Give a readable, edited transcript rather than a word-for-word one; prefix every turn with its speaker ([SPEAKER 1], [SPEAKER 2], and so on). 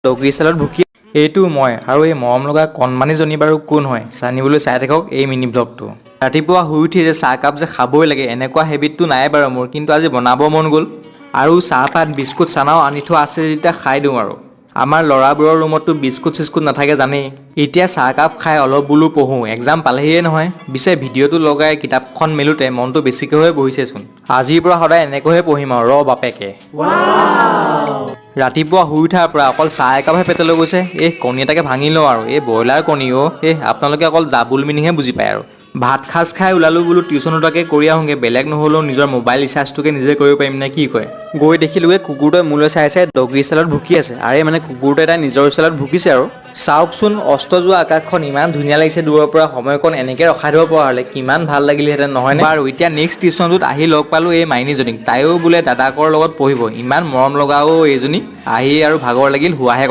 [SPEAKER 1] ডগৰী ষ্টাইলত ভুকি এইটো মই আৰু এই মৰম লগা কণমানিজনী বাৰু কোন হয় জানিবলৈ চাই থাকক এই মিনি ব্লগটো। ৰাতিপুৱা শুই উঠি যে চাহকাপ যে খাবই লাগে এনেকুৱা হেবিটটো নাই বাৰু মোৰ, কিন্তু আজি বনাব মন গ'ল আৰু চাহপাত বিস্কুট চানাও আনি থোৱা আছে যেতিয়া খাই দিওঁ আৰু। আমাৰ ল'ৰাবোৰৰ ৰুমততো বিস্কুট চিস্কুট নাথাকে জানেই। এতিয়া চাহকাপ খাই অলপ বোলো পঢ়োঁ, এক্সাম পালেহিয়ে নহয়। পিছে ভিডিঅ'টো লগাই কিতাপখন মেলোঁতে মনটো বেছিকৈ হৈ বহিছেচোন। আজিৰ পৰা সদায় এনেকৈহে পঢ়িম আৰু বাপেকে। ৰাতিপুৱা শুই উঠাৰ পৰা অকল চাহ একাপহে পেটলৈ গৈছে। কণী এটাকে ভাঙি লওঁ আৰু ব্ৰইলাৰ কণী আপোনালোকে অকল জাবুল মিনিংহে বুজি পায় আৰু। ভাত সাজ খাই ওলালোঁ বোলো টিউশ্যন দুটাকে কৰি আহোঁগৈ, বেলেগ নহ'লেও নিজৰ মোবাইল ৰিচাৰ্জটোকে নিজে কৰিব পাৰিম নে কি কয়। গৈ দেখিলোঁগৈ কুকুৰটোৱে মোলৈ চাই চাই ডগৰী ষ্টাইলত ভুকি আছে। মানে কুকুৰটোৱে তাই নিজৰ ষ্টাইলত ভুকিছে আৰু। চাওকচোন অস্ত যোৱা আকাশখন ইমান ধুনীয়া লাগিছে দূৰৰ পৰা, সময়কণ এনেকৈ ৰখাই দিব পৰা হ'লে কিমান ভাল লাগিলেহেঁতেন নহয়নে বাৰু। এতিয়া নেক্সট টিউশ্যনটোত আহি লগ পালোঁ এই মাইনীজনীক, তাইও বোলে দাদাকৰ লগত পঢ়িব। ইমান মৰম লগাও এইজনী, আহি আৰু ভাগৰ লাগিল শুৱাহে